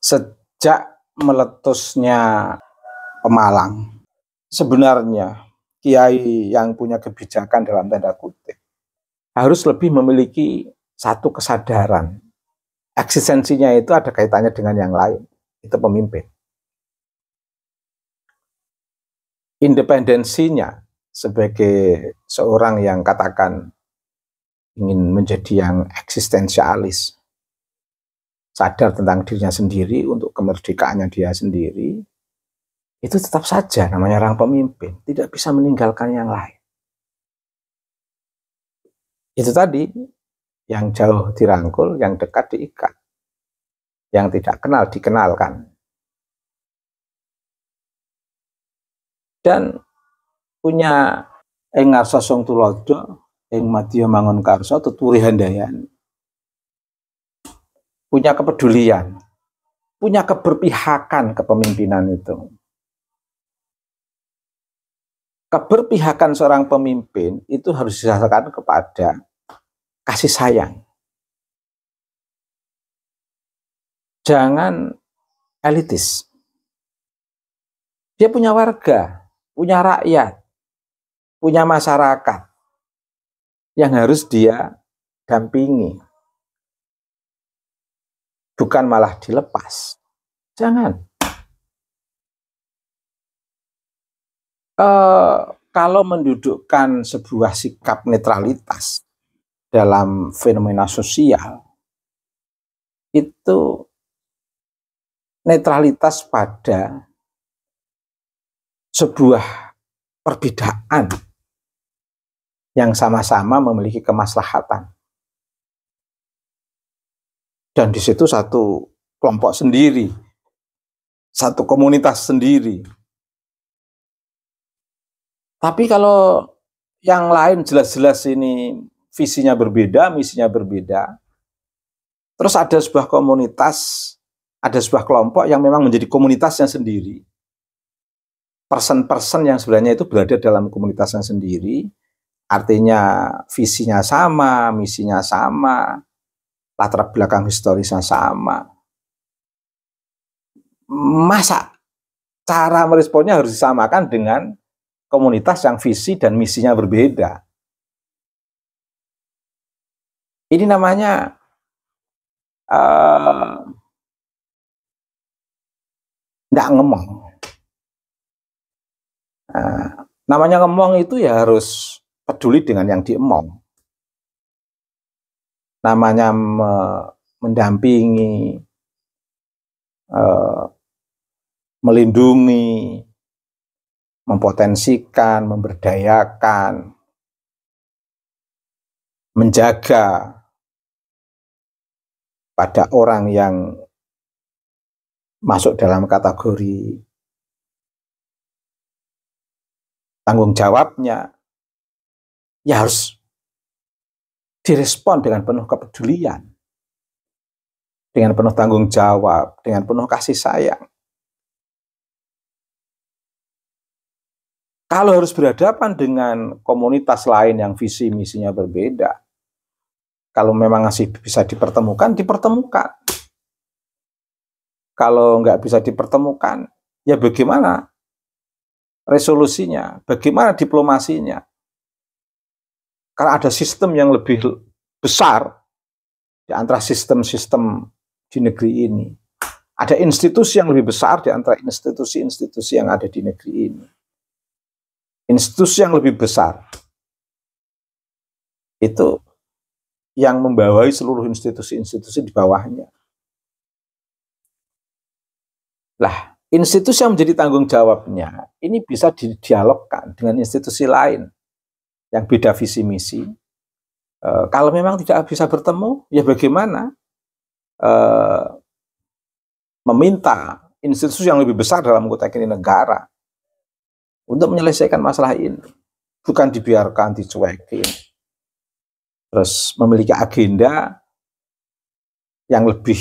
Sejak meletusnya Pemalang, sebenarnya kiai yang punya kebijakan dalam tanda kutip harus lebih memiliki satu kesadaran. Eksistensinya itu ada kaitannya dengan yang lain, itu pemimpin. Independensinya sebagai seorang yang katakan ingin menjadi yang eksistensialis, sadar tentang dirinya sendiri untuk kemerdekaannya dia sendiri, itu tetap saja namanya orang pemimpin, tidak bisa meninggalkan yang lain. Itu tadi, yang jauh dirangkul, yang dekat diikat, yang tidak kenal dikenalkan. Dan punya ing ngarsa sung tulodo, ing madya mangun karsa tuturi handayani. Punya kepedulian, punya keberpihakan kepemimpinan itu. Keberpihakan seorang pemimpin itu harus didasarkan kepada kasih sayang. Jangan elitis. Dia punya warga, punya rakyat, punya masyarakat yang harus dia dampingi. Bukan malah dilepas. Jangan. Kalau mendudukkan sebuah sikap netralitas dalam fenomena sosial, itu netralitas pada sebuah perbedaan yang sama-sama memiliki kemaslahatan. Dan di situ satu kelompok sendiri, satu komunitas sendiri. Tapi kalau yang lain jelas-jelas ini visinya berbeda, misinya berbeda, terus ada sebuah komunitas, ada sebuah kelompok yang memang menjadi komunitasnya sendiri. Person-person yang sebenarnya itu berada dalam komunitasnya sendiri, artinya visinya sama, misinya sama, latar belakang historisnya sama. Masa cara meresponnya harus disamakan dengan komunitas yang visi dan misinya berbeda? Ini namanya nggak ngemong. Namanya ngemong itu ya harus peduli dengan yang diemong. Namanya mendampingi, melindungi, mempotensikan, memberdayakan, menjaga pada orang yang masuk dalam kategori tanggung jawabnya, ya harus direspon dengan penuh kepedulian, dengan penuh tanggung jawab, dengan penuh kasih sayang. Kalau harus berhadapan dengan komunitas lain yang visi misinya berbeda, kalau memang masih bisa dipertemukan, dipertemukan. Kalau nggak bisa dipertemukan, ya bagaimana resolusinya, bagaimana diplomasinya? Karena ada sistem yang lebih besar di antara sistem-sistem di negeri ini. Ada institusi yang lebih besar di antara institusi-institusi yang ada di negeri ini. Institusi yang lebih besar itu yang membawahi seluruh institusi-institusi di bawahnya. Lah, institusi yang menjadi tanggung jawabnya ini bisa didialogkan dengan institusi lain yang beda visi misi. Kalau memang tidak bisa bertemu, ya bagaimana meminta institusi yang lebih besar dalam konteks ini negara untuk menyelesaikan masalah ini, bukan dibiarkan, dicuekin, terus memiliki agenda yang lebih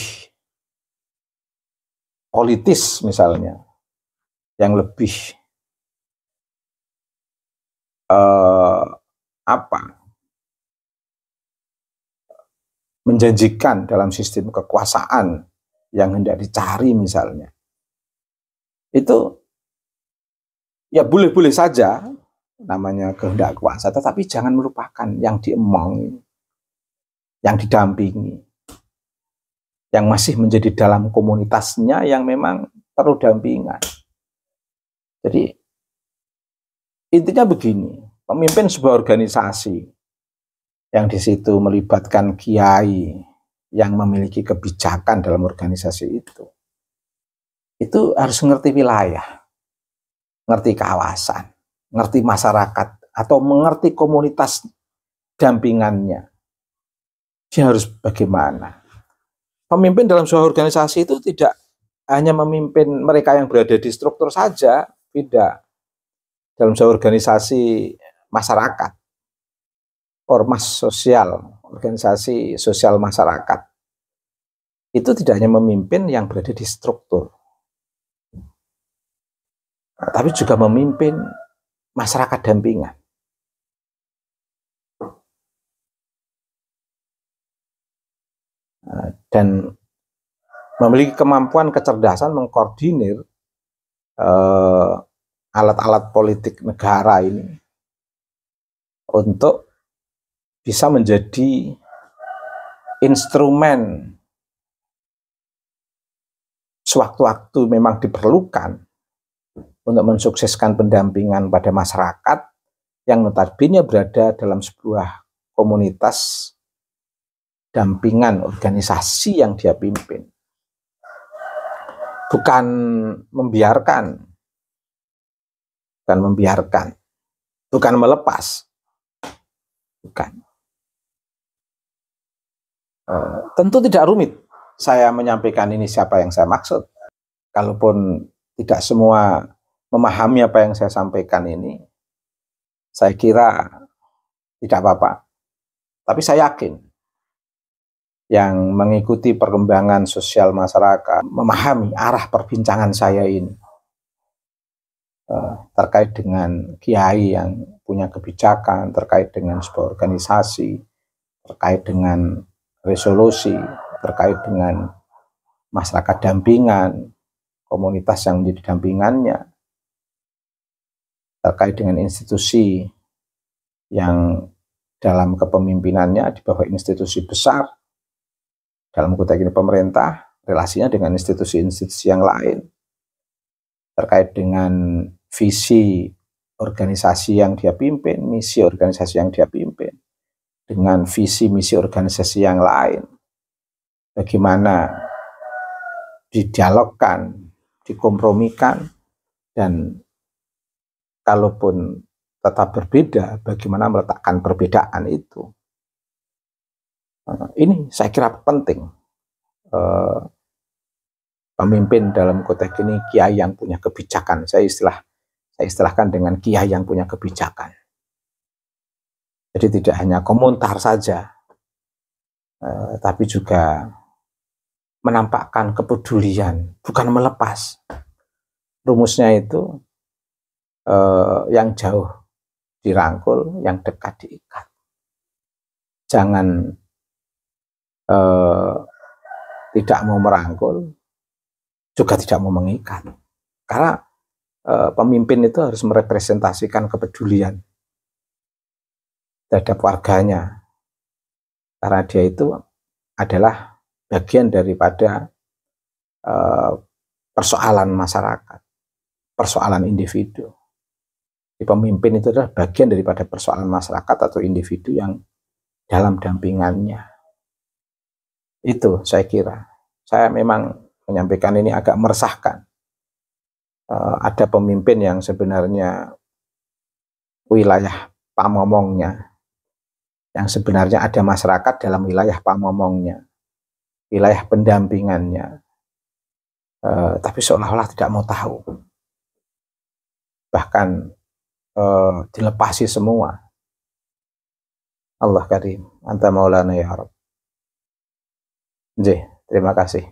politis misalnya, yang lebih menjanjikan dalam sistem kekuasaan yang hendak dicari misalnya, itu ya boleh-boleh saja namanya kehendak kuasa, tetapi jangan melupakan yang diemong, yang didampingi, yang masih menjadi dalam komunitasnya yang memang perlu dampingan. Jadi intinya begini, pemimpin sebuah organisasi yang di situ melibatkan kiai yang memiliki kebijakan dalam organisasi itu harus ngerti wilayah, ngerti kawasan, ngerti masyarakat, atau mengerti komunitas dampingannya. Dia harus bagaimana. Pemimpin dalam sebuah organisasi itu tidak hanya memimpin mereka yang berada di struktur saja, tidak. Dalam sebuah organisasi masyarakat, ormas sosial, organisasi sosial masyarakat, itu tidak hanya memimpin yang berada di struktur, tapi juga memimpin masyarakat dampingan. Dan memiliki kemampuan kecerdasan mengkoordinir alat-alat politik negara ini untuk bisa menjadi instrumen sewaktu-waktu memang diperlukan untuk mensukseskan pendampingan pada masyarakat yang notabene berada dalam sebuah komunitas dampingan organisasi yang dia pimpin. Bukan membiarkan, bukan melepas, bukan. Tentu tidak rumit saya menyampaikan ini siapa yang saya maksud. Kalaupun tidak semua memahami apa yang saya sampaikan ini, saya kira tidak apa-apa. Tapi saya yakin yang mengikuti perkembangan sosial masyarakat memahami arah perbincangan saya ini terkait dengan kiai yang punya kebijakan, terkait dengan sebuah organisasi, terkait dengan resolusi, terkait dengan masyarakat dampingan, komunitas yang menjadi dampingannya, terkait dengan institusi yang dalam kepemimpinannya di bawah institusi besar, dalam konteks ini pemerintah, relasinya dengan institusi-institusi yang lain, terkait dengan visi organisasi yang dia pimpin, misi organisasi yang dia pimpin, dengan visi misi organisasi yang lain, bagaimana didialogkan, dikompromikan, dan kalaupun tetap berbeda, bagaimana meletakkan perbedaan itu. Ini saya kira penting. Pemimpin dalam konteks ini kiai yang punya kebijakan. Saya istilahkan dengan kiai yang punya kebijakan. Jadi tidak hanya komentar saja, tapi juga menampakkan kepedulian, bukan melepas. Rumusnya itu yang jauh dirangkul, yang dekat diikat. Jangan tidak mau merangkul, juga tidak mau mengikat. Karena pemimpin itu harus merepresentasikan kepedulian terhadap warganya. Karena dia itu adalah bagian daripada persoalan masyarakat, persoalan individu. Di pemimpin itu adalah bagian daripada persoalan masyarakat atau individu yang dalam dampingannya. Itu saya kira. Saya memang menyampaikan ini agak meresahkan. Ada pemimpin yang sebenarnya wilayah pamomongnya, yang sebenarnya ada masyarakat dalam wilayah pamomongnya, wilayah pendampingannya, tapi seolah-olah tidak mau tahu. Bahkan dilepasi semua. Allah Karim, Anta Maulana ya Rabb. Terima kasih.